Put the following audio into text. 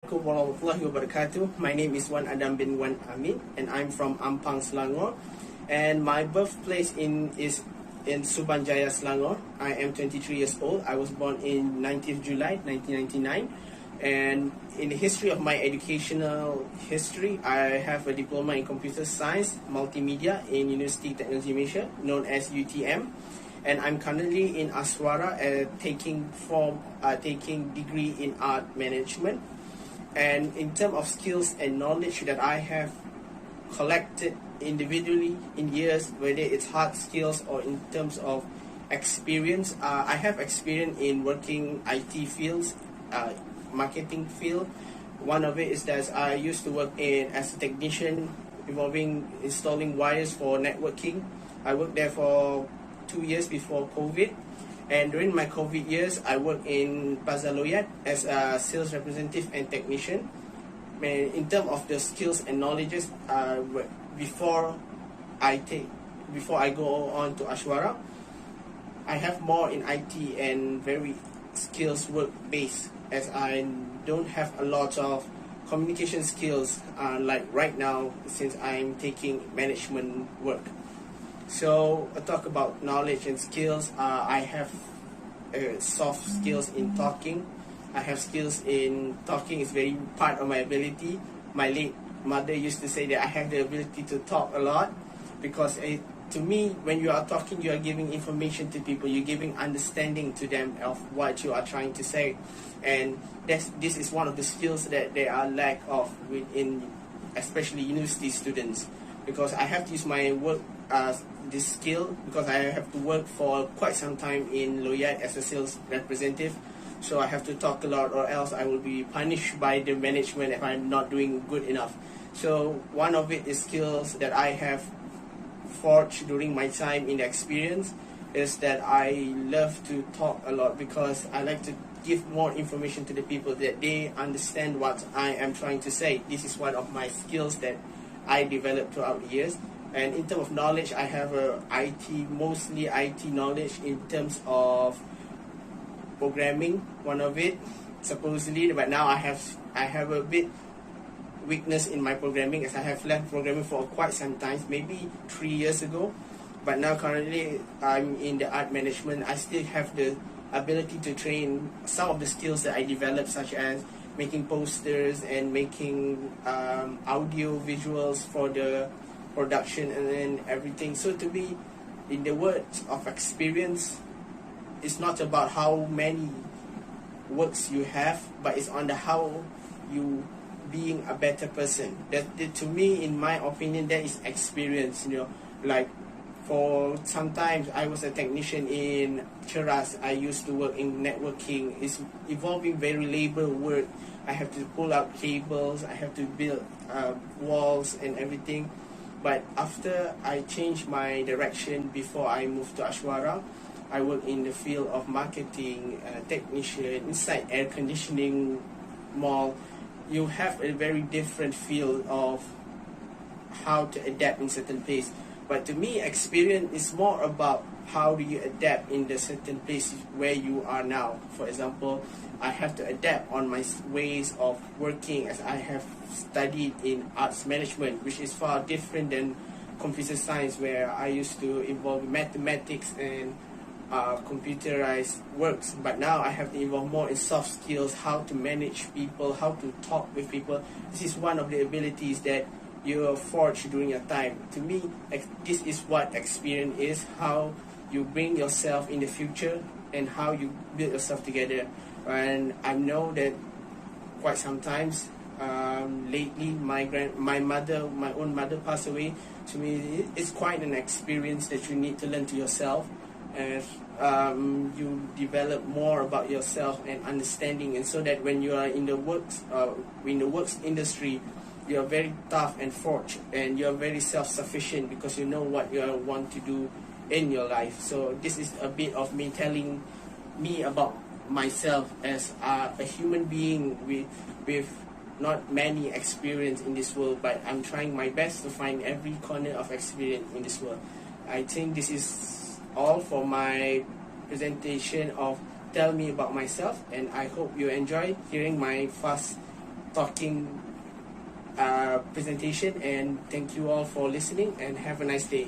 Warahmatullahi wabarakatuh. My name is Wan Adam bin Wan Amin, and I'm from Ampang, Selangor. And my birthplace is in Subanjaya, Selangor. I am 23 years old. I was born in 19th July 1999. And in the history of my educational history, I have a diploma in computer science, multimedia in University Technology Malaysia, known as UTM. And I'm currently in Aswara taking degree in art management. And in terms of skills and knowledge that I have collected individually in years, whether it's hard skills or in terms of experience, I have experience in working IT fields, marketing field. One of it is that I used to work as a technician involving installing wires for networking. I worked there for 2 years before COVID. And during my COVID years, I worked in Bazar Loyat as a sales representative and technician. And in terms of the skills and knowledges, before I go on to Ashwara, I have more in IT and very skills work based, as I don't have a lot of communication skills like right now, since I'm taking management work. So I talk about knowledge and skills. I have soft skills in talking. I have skills in talking. It's very part of my ability. My late mother used to say that I have the ability to talk a lot, because to me, when you are talking, you are giving information to people. You're giving understanding to them of what you are trying to say, and this is one of the skills that they are lack of within, especially university students, because I have to use my work this skill, because I have to work for quite some time in Loyat as a sales representative. So I have to talk a lot, or else I will be punished by the management if I'm not doing good enough. So one of it is skills that I have forged during my time in the experience, is that I love to talk a lot, because I like to give more information to the people, that they understand what I am trying to say. This is one of my skills that I developed throughout the years. And in terms of knowledge, I have mostly IT knowledge in terms of programming. One of it, supposedly, but now I have a bit weakness in my programming, as I have left programming for quite some time, maybe 3 years ago. But now currently I'm in the art management. I still have the ability to train some of the skills that I developed, such as making posters and making audio visuals for the production and then everything. So to me, in the words of experience, it's not about how many works you have, but it's on the how you being a better person. That to me, in my opinion, that is experience. Like for sometimes I was a technician in Cheras. I used to work in networking. It's involving very labor work. I have to pull out cables. I have to build walls and everything. But after I changed my direction before I moved to Ashwara, I work in the field of marketing, technician, inside air conditioning mall. You have a very different field of how to adapt in certain place. But to me, experience is more about how do you adapt in the certain place where you are now. For example, I have to adapt on my ways of working, as I have studied in arts management, which is far different than computer science, where I used to involve mathematics and computerized works. But now I have to involve more in soft skills, how to manage people, how to talk with people. This is one of the abilities that you forged during your time. To me, this is what experience is, how you bring yourself in the future and how you build yourself together. And I know that quite sometimes lately my own mother passed away. To me, it's quite an experience that you need to learn to yourself, as you develop more about yourself and understanding, and so that when you are in the works industry, you are very tough and forged, and you are very self-sufficient, because you know what you want to do in your life. So this is a bit of me telling me about myself as a human being with not many experience in this world, but I'm trying my best to find every corner of experience in this world. I think this is all for my presentation of tell me about myself, and I hope you enjoy hearing my fast talking presentation, and thank you all for listening and have a nice day.